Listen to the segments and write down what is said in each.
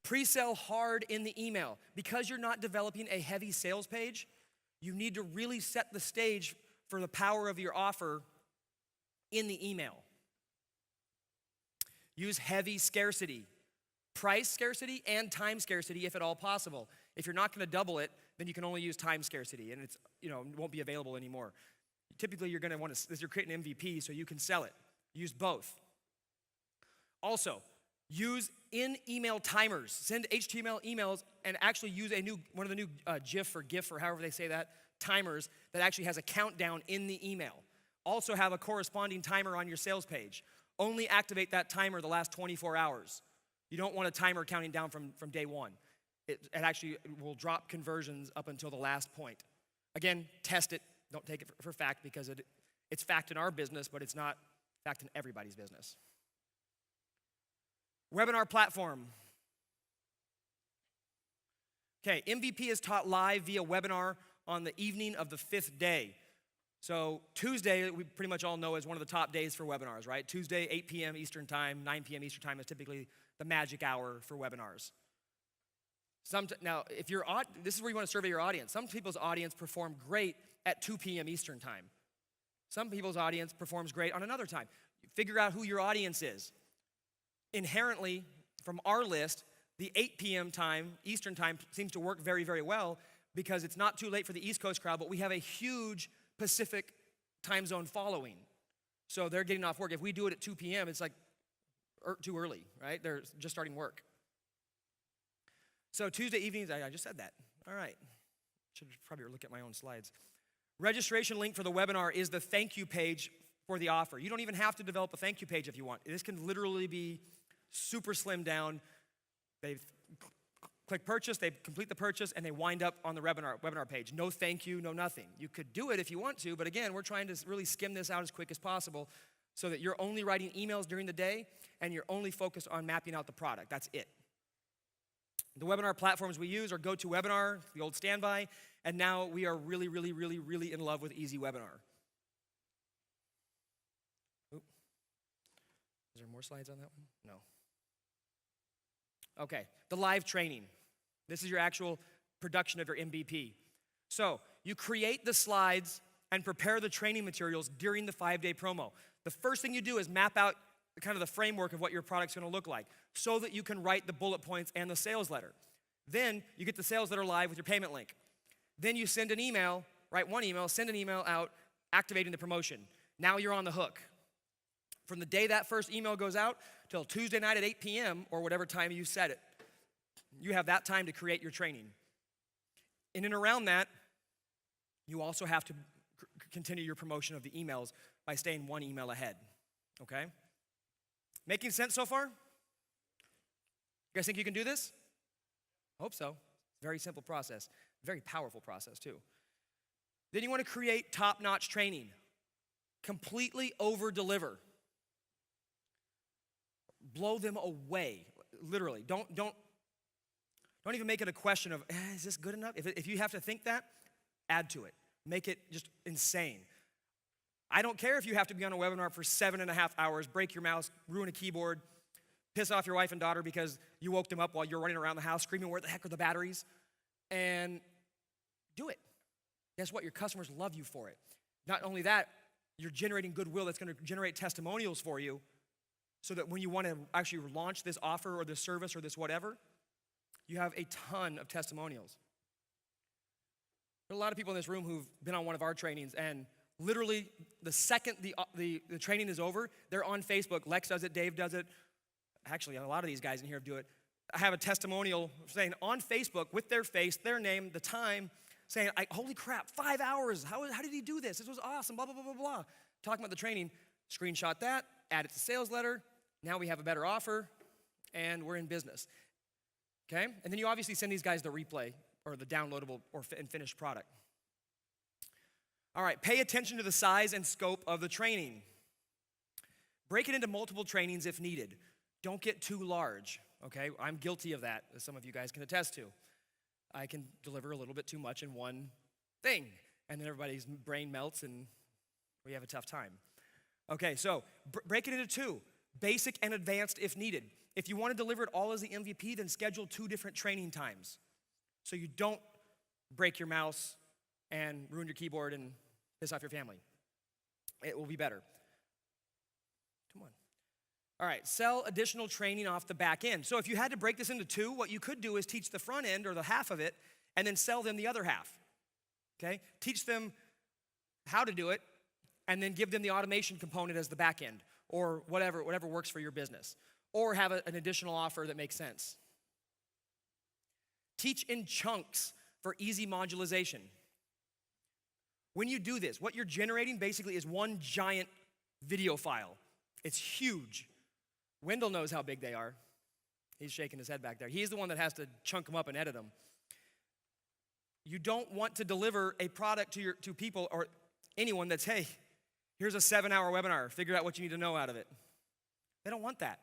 Pre-sell hard in the email. Because you're not developing a heavy sales page, you need to really set the stage for the power of your offer in the email. Use heavy scarcity. Price scarcity and time scarcity if at all possible. If you're not going to double it, then you can only use time scarcity, and it won't be available anymore. Typically, you're going to want to, you're creating an MVP so you can sell it. Use both. Also, use in-email timers. Send HTML emails and actually use one of the new GIF or GIF or however they say that, timers that actually has a countdown in the email. Also have a corresponding timer on your sales page. Only activate that timer the last 24 hours. You don't want a timer counting down from day one. It actually will drop conversions up until the last point. Again, test it. Don't take it for fact because it's fact in our business, but it's not fact in everybody's business. Webinar platform. Okay, MVP is taught live via webinar on the evening of the 5th day. So Tuesday, we pretty much all know, is one of the top days for webinars, right? Tuesday, 8 p.m. Eastern Time, 9 p.m. Eastern Time is typically the magic hour for webinars. Now, this is where you want to survey your audience. Some people's audience perform great at 2 p.m. Eastern Time. Some people's audience performs great on another time. Figure out who your audience is. Inherently, from our list, the 8 p.m. time, Eastern Time, seems to work very, very well because it's not too late for the East Coast crowd, but we have a huge Pacific time zone following. So they're getting off work. If we do it at 2 p.m., it's like too early, right? They're just starting work. So Tuesday evenings, I just said that. All right. Should probably look at my own slides. Registration link for the webinar is the thank you page for the offer. You don't even have to develop a thank you page if you want. This can literally be super slimmed down. They click purchase, they complete the purchase, and they wind up on the webinar page. No thank you, no nothing. You could do it if you want to, but again, we're trying to really skim this out as quick as possible so that you're only writing emails during the day and you're only focused on mapping out the product. That's it. The webinar platforms we use are GoToWebinar, the old standby, and now we are really, really, really, really in love with Easy Webinar. Oop. Is there more slides on that one? No. Okay, the live training. This is your actual production of your MVP. So you create the slides and prepare the training materials during the 5-day promo. The first thing you do is map out kind of the framework of what your product's gonna look like so that you can write the bullet points and the sales letter. Then you get the sales letter live with your payment link. Then you send an email, write one email, send an email out, activating the promotion. Now you're on the hook. From the day that first email goes out till Tuesday night at 8 p.m. or whatever time you set it, you have that time to create your training. In and around that, you also have to continue your promotion of the emails by staying one email ahead, okay? Making sense so far? You guys think you can do this? I hope so. Very simple process. Very powerful process too. Then you want to create top-notch training. Completely over-deliver. Blow them away, literally. Don't even make it a question of, is this good enough? If you have to think that, add to it. Make it just insane. I don't care if you have to be on a webinar for 7.5 hours, break your mouse, ruin a keyboard, piss off your wife and daughter because you woke them up while you're running around the house screaming, where the heck are the batteries? And do it. Guess what? Your customers love you for it. Not only that, you're generating goodwill that's going to generate testimonials for you so that when you want to actually launch this offer or this service or this whatever, you have a ton of testimonials. There are a lot of people in this room who've been on one of our trainings, and literally the second the training is over, they're on Facebook. Lex does it, Dave does it. Actually, a lot of these guys in here do it. I have a testimonial saying on Facebook with their face, their name, the time, saying, holy crap, 5 hours. How did he do this? This was awesome, blah, blah, blah, blah, blah. Talking about the training, screenshot that, add it to sales letter. Now we have a better offer, and we're in business. Okay? And then you obviously send these guys the replay or the downloadable and finished product. All right, pay attention to the size and scope of the training. Break it into multiple trainings if needed. Don't get too large, okay? I'm guilty of that, as some of you guys can attest to. I can deliver a little bit too much in one thing, and then everybody's brain melts and we have a tough time. Okay, so break it into two, basic and advanced if needed. If you want to deliver it all as the MVP, then schedule 2 different training times so you don't break your mouse and ruin your keyboard and piss off your family. It will be better. Come on. All right, sell additional training off the back end. So if you had to break this into 2, what you could do is teach the front end or the half of it and then sell them the other half, okay? Teach them how to do it and then give them the automation component as the back end or whatever works for your business. Or have an additional offer that makes sense. Teach in chunks for easy modularization. When you do this, what you're generating basically is one giant video file. It's huge. Wendell knows how big they are. He's shaking his head back there. He's the one that has to chunk them up and edit them. You don't want to deliver a product to people or anyone that's, hey, here's a 7-hour webinar. Figure out what you need to know out of it. They don't want that.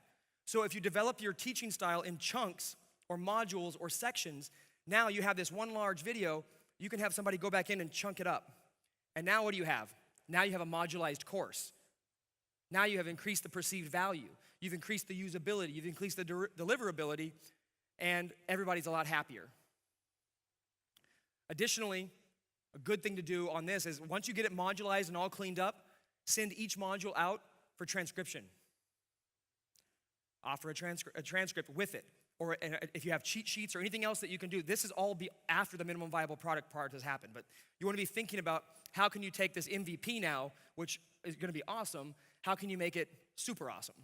So if you develop your teaching style in chunks or modules or sections, now you have this one large video, you can have somebody go back in and chunk it up. And now what do you have? Now you have a modularized course. Now you have increased the perceived value. You've increased the usability. You've increased the deliverability, and everybody's a lot happier. Additionally, a good thing to do on this is once you get it modularized and all cleaned up, send each module out for transcription. Offer a transcript with it. Or if you have cheat sheets or anything else that you can do, this is all be after the minimum viable product part has happened. But you want to be thinking about how can you take this MVP now, which is going to be awesome, how can you make it super awesome?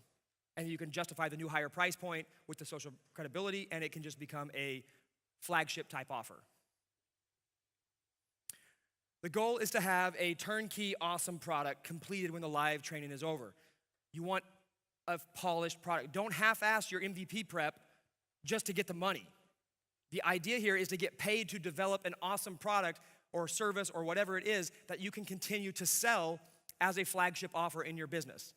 And you can justify the new higher price point with the social credibility, and it can just become a flagship type offer. The goal is to have a turnkey, awesome product completed when the live training is over. You want a polished product. Don't half-ass your MVP prep just to get the money. The idea here is to get paid to develop an awesome product or service or whatever it is that you can continue to sell as a flagship offer in your business.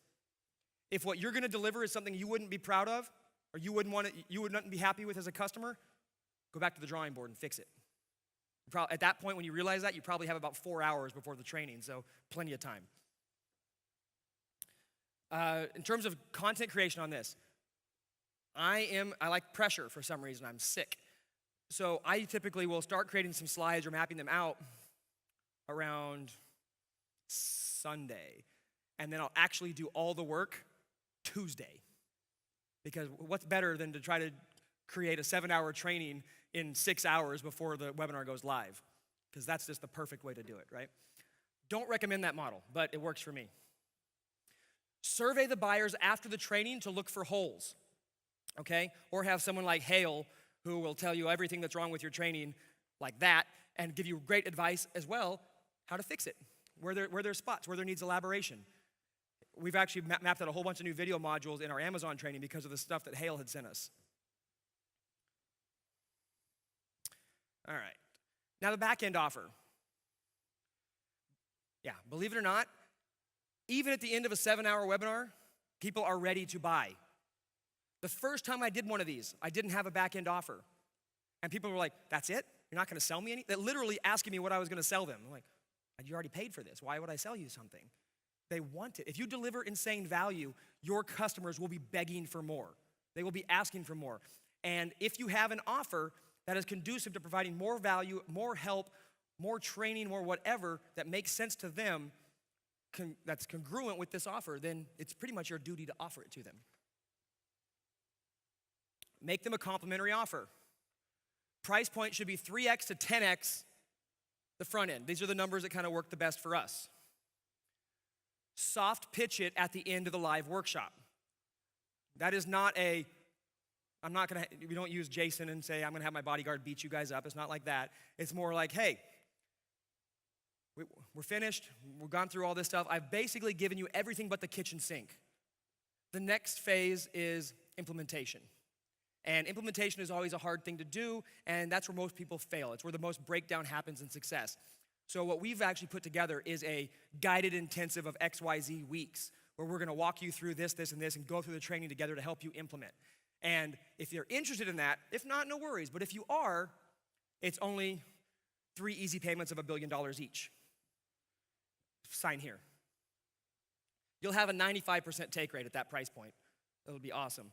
If what you're going to deliver is something you wouldn't be proud of or you wouldn't be happy with as a customer, go back to the drawing board and fix it. At that point, when you realize that, you probably have about 4 hours before the training, so plenty of time. In terms of content creation on this, I like pressure for some reason. I'm sick. So I typically will start creating some slides or mapping them out around Sunday. And then I'll actually do all the work Tuesday. Because what's better than to try to create a 7-hour training in 6 hours before the webinar goes live? Because that's just the perfect way to do it, right? Don't recommend that model, but it works for me. Survey the buyers after the training to look for holes, okay? Or have someone like Hale who will tell you everything that's wrong with your training like that and give you great advice as well how to fix it, where there's spots, where there needs elaboration. We've actually mapped out a whole bunch of new video modules in our Amazon training because of the stuff that Hale had sent us. All right. Now the back-end offer. Yeah, believe it or not, even at the end of a 7-hour webinar, people are ready to buy. The first time I did one of these, I didn't have a back-end offer. And people were like, that's it? You're not going to sell me anything? They're literally asking me what I was going to sell them. I'm like, you already paid for this. Why would I sell you something? They want it. If you deliver insane value, your customers will be begging for more. They will be asking for more. And if you have an offer that is conducive to providing more value, more help, more training, more whatever that makes sense to them, that's congruent with this offer, then it's pretty much your duty to offer it to them. Make them a complimentary offer. Price point should be 3x to 10x the front end. These are the numbers that kind of work the best for us. Soft pitch it at the end of the live workshop. That is not we don't use Jason and say, I'm gonna have my bodyguard beat you guys up. It's not like that. It's more like, hey, we're finished. We've gone through all this stuff. I've basically given you everything but the kitchen sink. The next phase is implementation. And implementation is always a hard thing to do, and that's where most people fail. It's where the most breakdown happens in success. So what we've actually put together is a guided intensive of XYZ weeks, where we're gonna walk you through this, this, and this, and go through the training together to help you implement. And if you're interested in that, if not, no worries. But if you are, it's only 3 easy payments of $1 billion each. Sign here. You'll have a 95% take rate at that price point. It'll be awesome.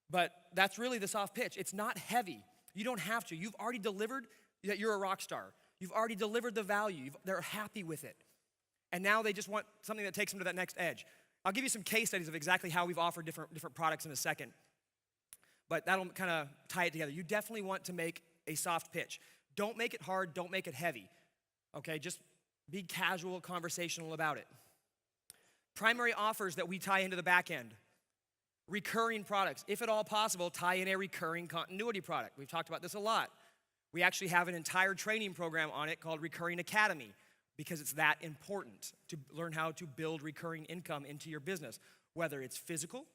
But that's really the soft pitch. It's not heavy. You don't have to. You've already delivered that you're a rock star. You've already delivered the value. They're happy with it. And now they just want something that takes them to that next edge. I'll give you some case studies of exactly how we've offered different products in a second. But that'll kind of tie it together. You definitely want to make a soft pitch. Don't make it hard. Don't make it heavy. Okay, just be casual, conversational about it. Primary offers that we tie into the back end. Recurring products. If at all possible, tie in a recurring continuity product. We've talked about this a lot. We actually have an entire training program on it called Recurring Academy because it's that important to learn how to build recurring income into your business, whether it's physical,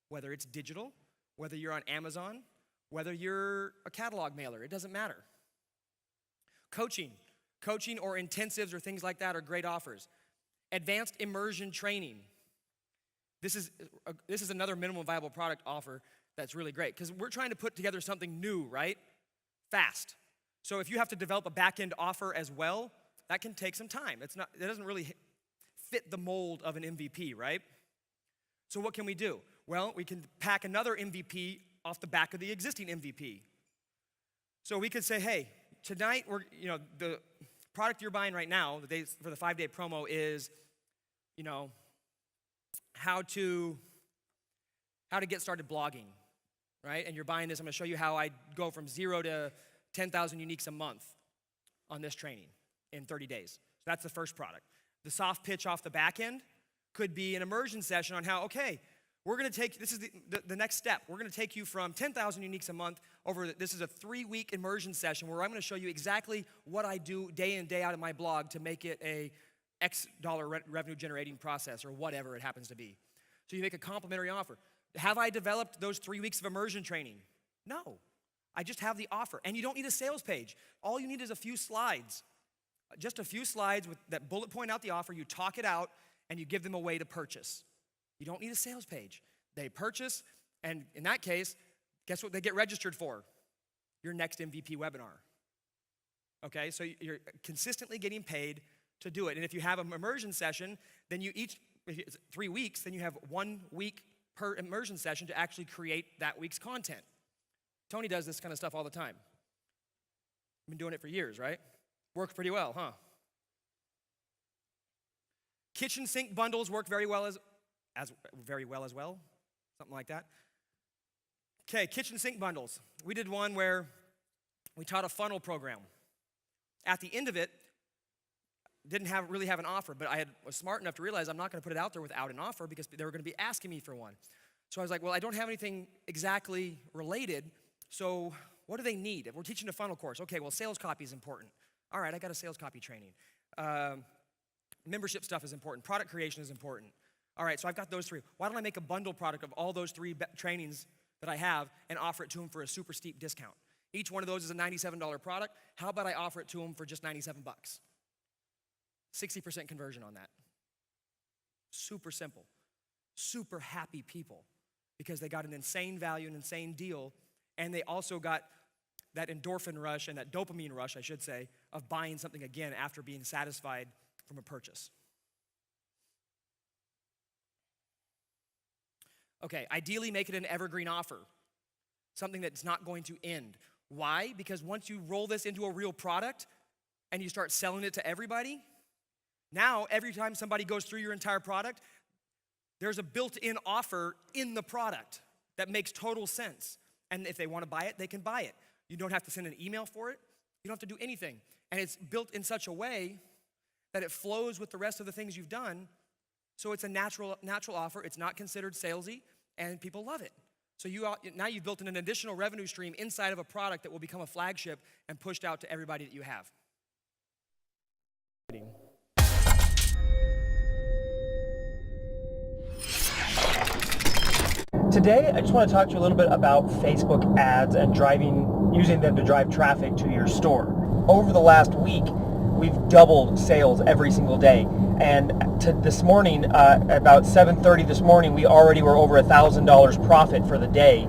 whether it's digital, whether you're on Amazon, whether you're a catalog mailer, it doesn't matter. Coaching or intensives or things like that are great offers. Advanced immersion training. This is another minimum viable product offer that's really great because we're trying to put together something new, right? Fast. So if you have to develop a back-end offer as well, that can take some time. It doesn't really fit the mold of an MVP, right? So what can we do? Well, we can pack another MVP off the back of the existing MVP. So we could say, hey, tonight the product you're buying right now, for the 5-day promo is, how to get started blogging, right? And you're buying this. I'm going to show you how I go from 0 to 10,000 uniques a month on this training in 30 days. So that's the first product. The soft pitch off the back end could be an immersion session on how, okay, we're going to take, this is the next step. We're going to take you from 10,000 uniques a month this is a 3-week immersion session where I'm going to show you exactly what I do day in, day out in my blog to make it a X dollar revenue generating process or whatever it happens to be. So you make a complimentary offer. Have I developed those 3 weeks of immersion training? No. I just have the offer. And you don't need a sales page. All you need is a few slides. Just a few slides that bullet point out the offer. You talk it out and you give them a way to purchase. You don't need a sales page. They purchase, and in that case, guess what they get registered for? Your next MVP webinar. Okay, so you're consistently getting paid to do it. And if you have an immersion session, then if it's 3 weeks, then you have 1 week per immersion session to actually create that week's content. Tony does this kind of stuff all the time. Been doing it for years, right? Works pretty well, huh? Kitchen sink bundles work very well as well, something like that. Okay, kitchen sink bundles. We did one where we taught a funnel program. At the end of it, didn't really have an offer, but I was smart enough to realize I'm not going to put it out there without an offer because they were going to be asking me for one. So I was like, well, I don't have anything exactly related, so what do they need? If we're teaching a funnel course, okay, well, sales copy is important. All right, I got a sales copy training. Membership stuff is important. Product creation is important. All right, so I've got those 3. Why don't I make a bundle product of all those 3 trainings that I have and offer it to them for a super steep discount? Each one of those is a $97 product. How about I offer it to them for just $97? 60% conversion on that. Super simple. Super happy people because they got an insane value, an insane deal, and they also got that endorphin rush and that dopamine rush, I should say, of buying something again after being satisfied from a purchase. Okay, ideally make it an evergreen offer, something that's not going to end. Why? Because once you roll this into a real product and you start selling it to everybody, now every time somebody goes through your entire product, there's a built-in offer in the product that makes total sense. And if they want to buy it, they can buy it. You don't have to send an email for it. You don't have to do anything. And it's built in such a way that it flows with the rest of the things you've done. So it's a natural offer. It's not considered salesy, and people love it. So now you've built in an additional revenue stream inside of a product that will become a flagship and pushed out to everybody that you have. Today, I just want to talk to you a little bit about Facebook ads and using them to drive traffic to your store. Over the last week, we've doubled sales every single day. And this morning, about 7:30 this morning, we already were over $1,000 profit for the day.